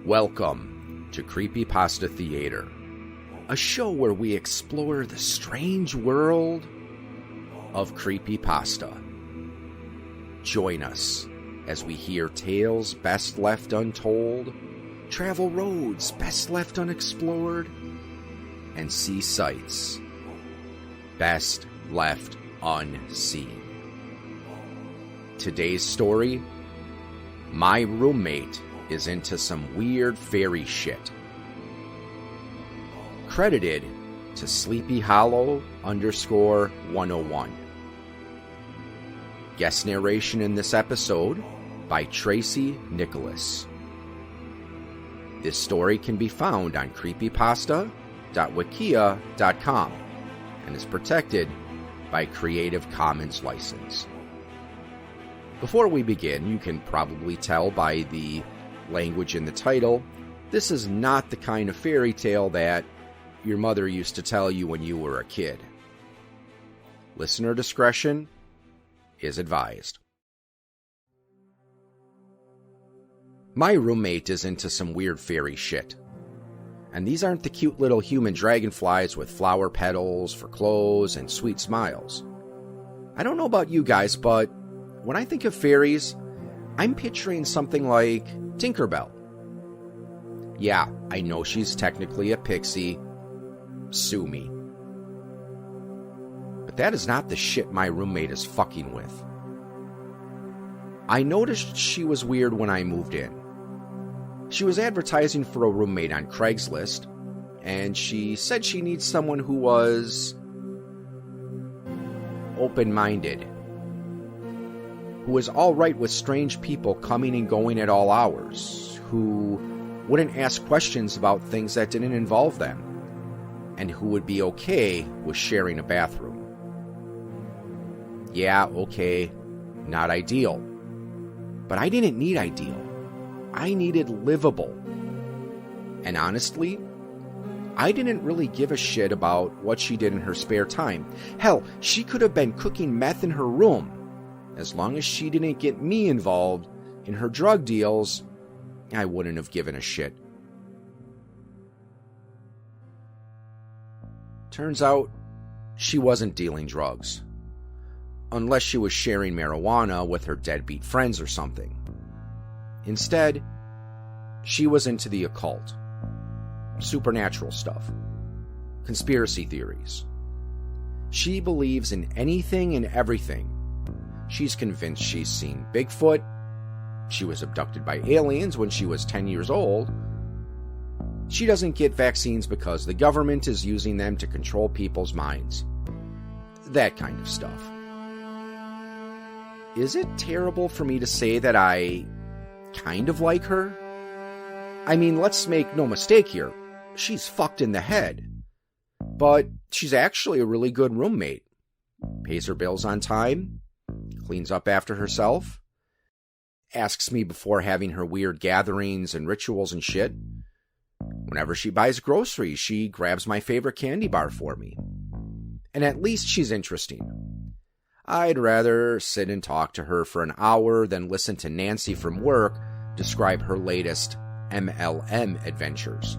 Welcome to Creepypasta Theater, a show where we explore the strange world of creepypasta. Join us as we hear tales best left untold, travel roads best left unexplored, and see sights best left unseen. Today's story: my roommate is into some weird fairy shit. Credited to Sleepy Hollow _101. Guest narration in this episode by Tracy Nicholas. This story can be found on creepypasta.wikia.com and is protected by Creative Commons license. Before we begin, you can probably tell by the language in the title, this is not the kind of fairy tale that your mother used to tell you when you were a kid. Listener discretion is advised. My roommate is into some weird fairy shit. And these aren't the cute little human dragonflies with flower petals for clothes and sweet smiles. I don't know about you guys, but when I think of fairies, I'm picturing something like Tinkerbell. Yeah, I know she's technically a pixie. Sue me. But that is not the shit my roommate is fucking with. I noticed she was weird when I moved in. She was advertising for a roommate on Craigslist, and she said she needs someone who was open-minded, who was alright with strange people coming and going at all hours, who wouldn't ask questions about things that didn't involve them, and who would be okay with sharing a bathroom. Yeah, okay, not ideal. But I didn't need ideal. I needed livable. And honestly, I didn't really give a shit about what she did in her spare time. Hell, she could have been cooking meth in her room. As long as she didn't get me involved in her drug deals, I wouldn't have given a shit. Turns out, she wasn't dealing drugs. Unless she was sharing marijuana with her deadbeat friends or something. Instead, she was into the occult, supernatural stuff, conspiracy theories. She believes in anything and everything. She's convinced she's seen Bigfoot. She was abducted by aliens when she was 10 years old. She doesn't get vaccines because the government is using them to control people's minds. That kind of stuff. Is it terrible for me to say that I kind of like her? I mean, let's make no mistake here. She's fucked in the head. But she's actually a really good roommate. Pays her bills on time. Cleans up after herself. Asks me before having her weird gatherings and rituals and shit. Whenever she buys groceries, she grabs my favorite candy bar for me. And at least she's interesting. I'd rather sit and talk to her for an hour than listen to Nancy from work describe her latest MLM adventures.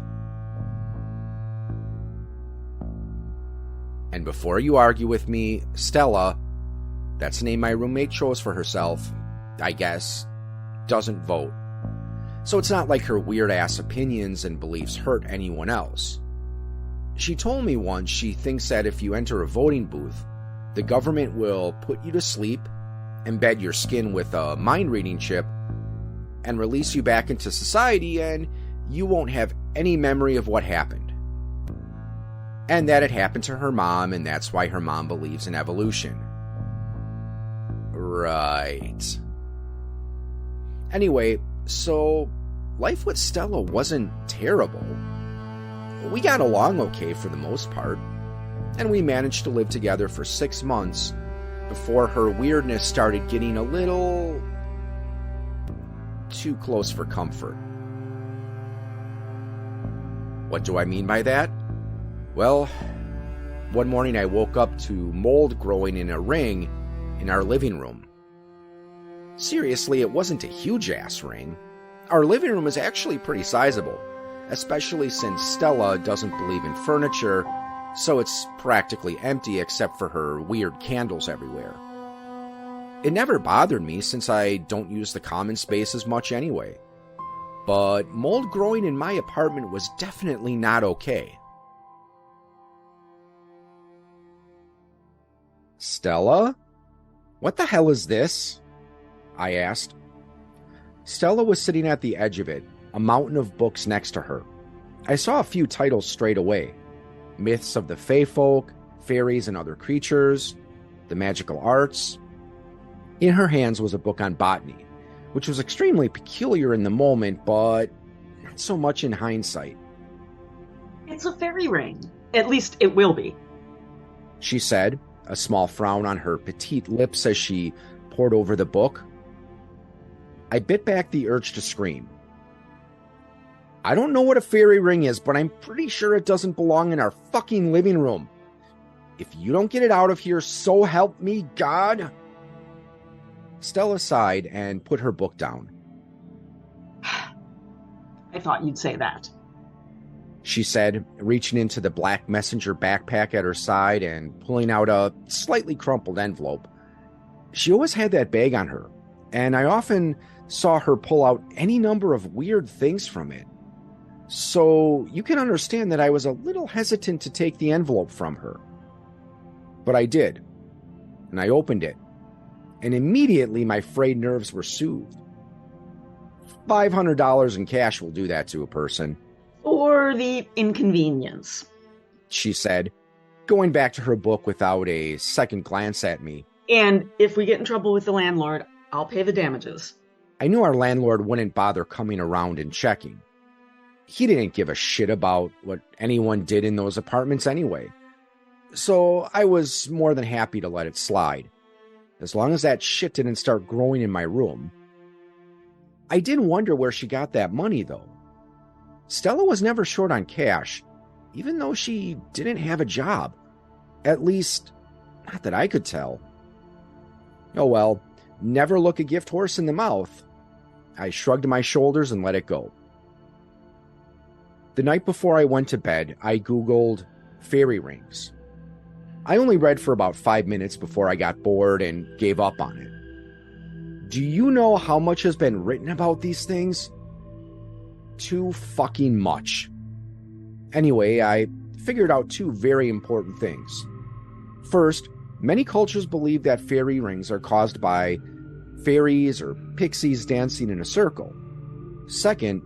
And before you argue with me, Stella, that's the name my roommate chose for herself, I guess, doesn't vote. So it's not like her weird-ass opinions and beliefs hurt anyone else. She told me once she thinks that if you enter a voting booth, the government will put you to sleep, embed your skin with a mind-reading chip, and release you back into society, and you won't have any memory of what happened. And that it happened to her mom, and that's why her mom believes in evolution. Right. Anyway, so life with Stella wasn't terrible. We got along okay for the most part, and we managed to live together for 6 months before her weirdness started getting a little too close for comfort. What do I mean by that? Well, one morning I woke up to mold growing in a ring in our living room. Seriously, it wasn't a huge-ass ring. Our living room is actually pretty sizable, especially since Stella doesn't believe in furniture, so it's practically empty except for her weird candles everywhere. It never bothered me since I don't use the common spaces much anyway. But mold growing in my apartment was definitely not okay. Stella? What the hell is this? I asked. Stella was sitting at the edge of it, a mountain of books next to her. I saw a few titles straight away. Myths of the Fae Folk, Fairies and Other Creatures, The Magical Arts. In her hands was a book on botany, which was extremely peculiar in the moment, but not so much in hindsight. It's a fairy ring. At least it will be, she said, a small frown on her petite lips as she pored over the book. I bit back the urge to scream. I don't know what a fairy ring is, but I'm pretty sure it doesn't belong in our fucking living room. If you don't get it out of here, so help me God. Stella sighed and put her book down. I thought you'd say that, she said, reaching into the black messenger backpack at her side and pulling out a slightly crumpled envelope. She always had that bag on her, and I often saw her pull out any number of weird things from it. So you can understand that I was a little hesitant to take the envelope from her. But I did, and I opened it, and immediately my frayed nerves were soothed. $500 in cash will do that to a person. Or the inconvenience, she said, going back to her book without a second glance at me. And if we get in trouble with the landlord, I'll pay the damages. I knew our landlord wouldn't bother coming around and checking. He didn't give a shit about what anyone did in those apartments anyway. So I was more than happy to let it slide, as long as that shit didn't start growing in my room. I did wonder where she got that money, though. Stella was never short on cash, even though she didn't have a job. At least, not that I could tell. Oh well, never look a gift horse in the mouth. I shrugged my shoulders and let it go. The night before I went to bed, I Googled fairy rings. I only read for about 5 minutes before I got bored and gave up on it. Do you know how much has been written about these things? Too fucking much. Anyway, I figured out two very important things. First, many cultures believe that fairy rings are caused by fairies or pixies dancing in a circle. Second,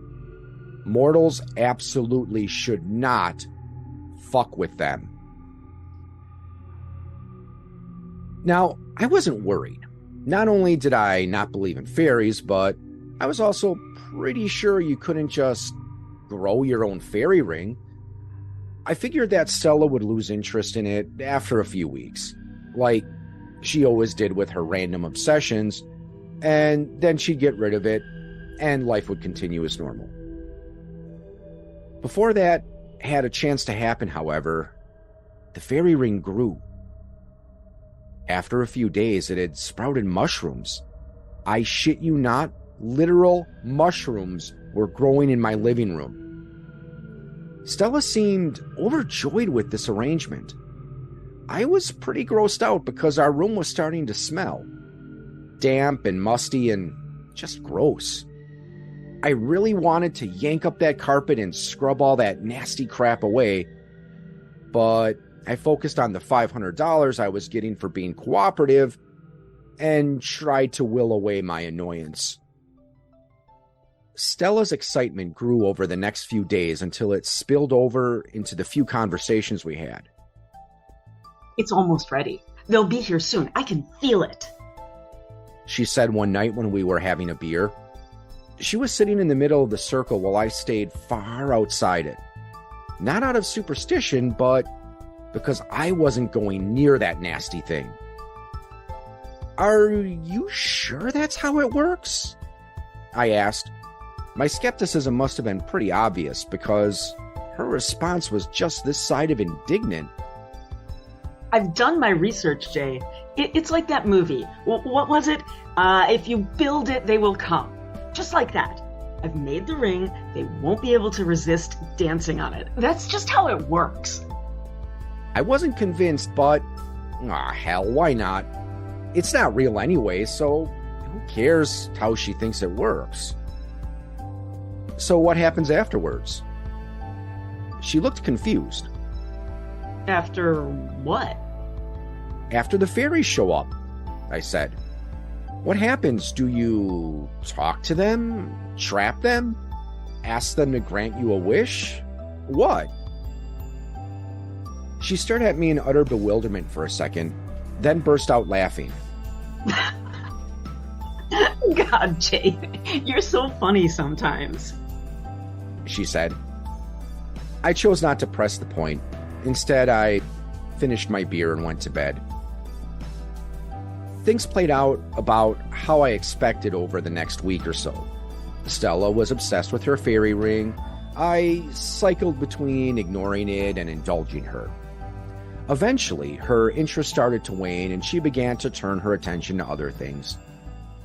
mortals absolutely should not fuck with them. Now, I wasn't worried. Not only did I not believe in fairies, but I was also pretty sure you couldn't just grow your own fairy ring. I figured that Stella would lose interest in it after a few weeks, like she always did with her random obsessions, and then she'd get rid of it, and life would continue as normal. Before that had a chance to happen, however, the fairy ring grew. After a few days, it had sprouted mushrooms. I shit you not, literal mushrooms were growing in my living room. Stella seemed overjoyed with this arrangement. I was pretty grossed out because our room was starting to smell. Damp and musty and just gross. I really wanted to yank up that carpet and scrub all that nasty crap away, but I focused on the $500 I was getting for being cooperative and tried to will away my annoyance. Stella's excitement grew over the next few days until it spilled over into the few conversations we had. It's almost ready. They'll be here soon. I can feel it, she said one night when we were having a beer. She was sitting in the middle of the circle while I stayed far outside it. Not out of superstition, but because I wasn't going near that nasty thing. Are you sure that's how it works? I asked. My skepticism must have been pretty obvious because her response was just this side of indignant. I've done my research, Jay. It's like that movie. What was it? If you build it, they will come. Just like that. I've made the ring. They won't be able to resist dancing on it. That's just how it works. I wasn't convinced, but hell, why not? It's not real anyway, so who cares how she thinks it works? So what happens afterwards? She looked confused. After what? After the fairies show up, I said. What happens? Do you talk to them? Trap them? Ask them to grant you a wish? What? She stared at me in utter bewilderment for a second, then burst out laughing. God, Jay, you're so funny sometimes, she said. I chose not to press the point. Instead, I finished my beer and went to bed. Things played out about how I expected over the next week or so. Stella was obsessed with her fairy ring. I cycled between ignoring it and indulging her. Eventually, her interest started to wane and she began to turn her attention to other things.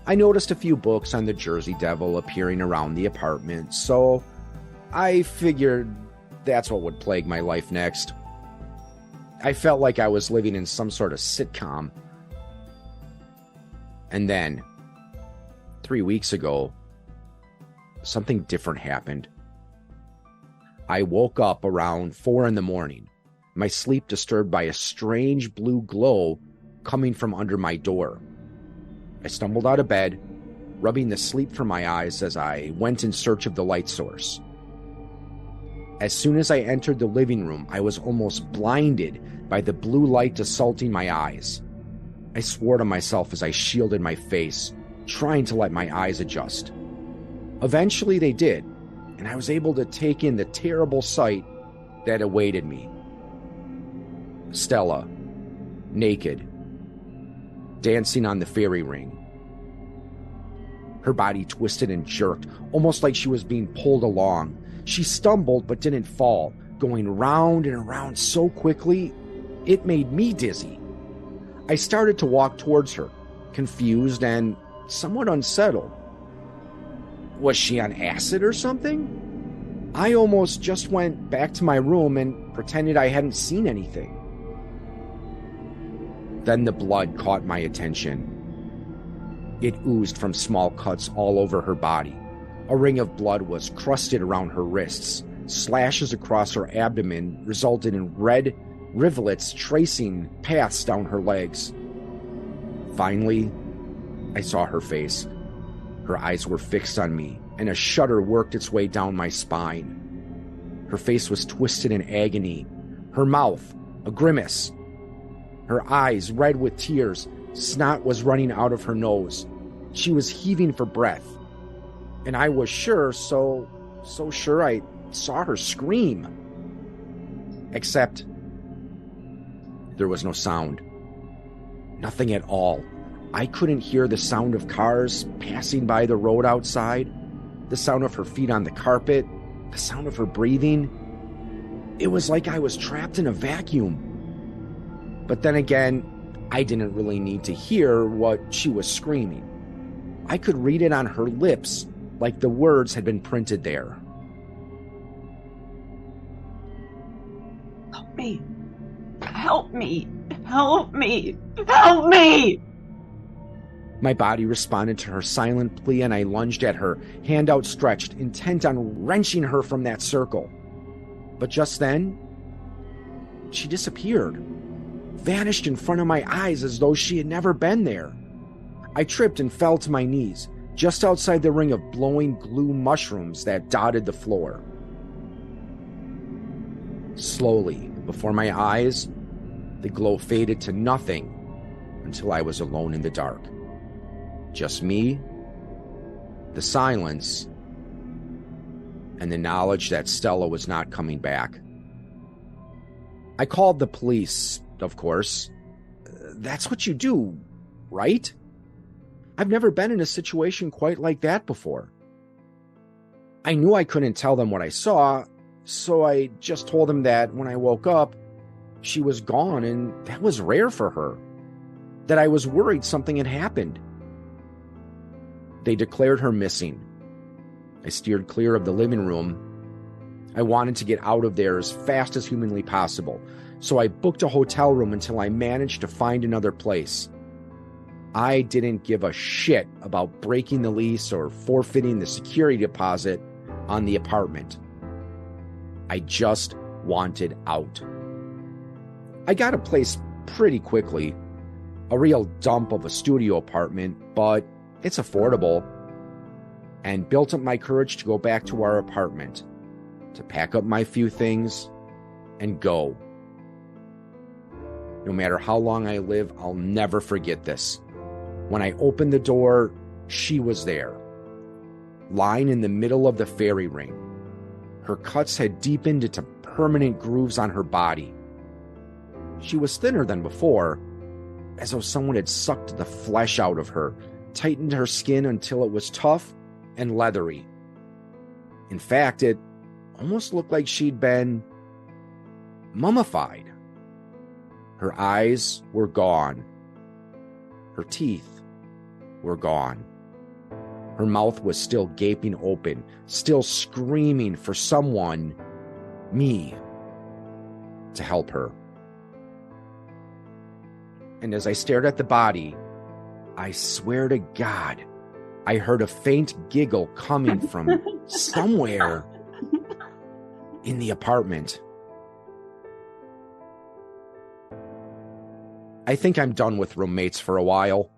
I noticed a few books on the Jersey Devil appearing around the apartment, so I figured that's what would plague my life next. I felt like I was living in some sort of sitcom. And then, 3 weeks ago, something different happened. I woke up around 4 a.m, my sleep disturbed by a strange blue glow coming from under my door. I stumbled out of bed, rubbing the sleep from my eyes as I went in search of the light source. As soon as I entered the living room, I was almost blinded by the blue light assaulting my eyes. I swore to myself as I shielded my face, trying to let my eyes adjust. Eventually they did, and I was able to take in the terrible sight that awaited me. Stella, naked, dancing on the fairy ring. Her body twisted and jerked, almost like she was being pulled along. She stumbled but didn't fall, going round and around so quickly, it made me dizzy. I started to walk towards her, confused and somewhat unsettled. Was she on acid or something? I almost just went back to my room and pretended I hadn't seen anything. Then the blood caught my attention. It oozed from small cuts all over her body. A ring of blood was crusted around her wrists. Slashes across her abdomen resulted in red rivulets tracing paths down her legs. Finally, I saw her face. Her eyes were fixed on me, and a shudder worked its way down my spine. Her face was twisted in agony, her mouth a grimace. Her eyes red with tears, snot was running out of her nose. She was heaving for breath. And I was sure, so sure I saw her scream. Except there was no sound. Nothing at all. I couldn't hear the sound of cars passing by the road outside, the sound of her feet on the carpet, the sound of her breathing. It was like I was trapped in a vacuum. But then again, I didn't really need to hear what she was screaming. I could read it on her lips, like the words had been printed there. Help me. Help me. Help me. Help me. My body responded to her silent plea, and I lunged at her, hand outstretched, intent on wrenching her from that circle. But just then, she disappeared, vanished in front of my eyes as though she had never been there. I tripped and fell to my knees, just outside the ring of glowing glue mushrooms that dotted the floor. Slowly, before my eyes, the glow faded to nothing until I was alone in the dark. Just me, the silence, and the knowledge that Stella was not coming back. I called the police, of course. That's what you do, right? I've never been in a situation quite like that before. I knew I couldn't tell them what I saw, so I just told them that when I woke up, she was gone, and that was rare for her. That I was worried something had happened. They declared her missing. I steered clear of the living room. I wanted to get out of there as fast as humanly possible, so I booked a hotel room until I managed to find another place. I didn't give a shit about breaking the lease or forfeiting the security deposit on the apartment. I just wanted out. I got a place pretty quickly, a real dump of a studio apartment, but it's affordable, and built up my courage to go back to our apartment, to pack up my few things and go. No matter how long I live, I'll never forget this. When I opened the door, she was there, lying in the middle of the fairy ring. Her cuts had deepened into permanent grooves on her body. She was thinner than before, as though someone had sucked the flesh out of her, tightened her skin until it was tough and leathery. In fact, it almost looked like she'd been mummified. Her eyes were gone. Her teeth were gone. Her mouth was still gaping open, still screaming for someone, me, to help her. And as I stared at the body, I swear to God, I heard a faint giggle coming from somewhere in the apartment. I think I'm done with roommates for a while.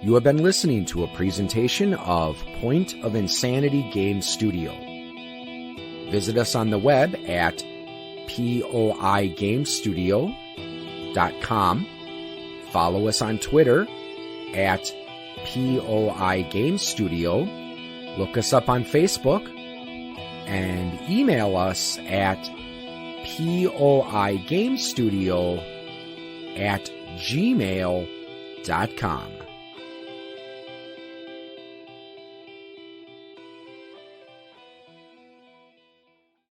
You have been listening to a presentation of Point of Insanity Game Studio. Visit us on the web at poigamestudio.com. Follow us on Twitter at poigamestudio. Look us up on Facebook and email us at poigamestudio@gmail.com.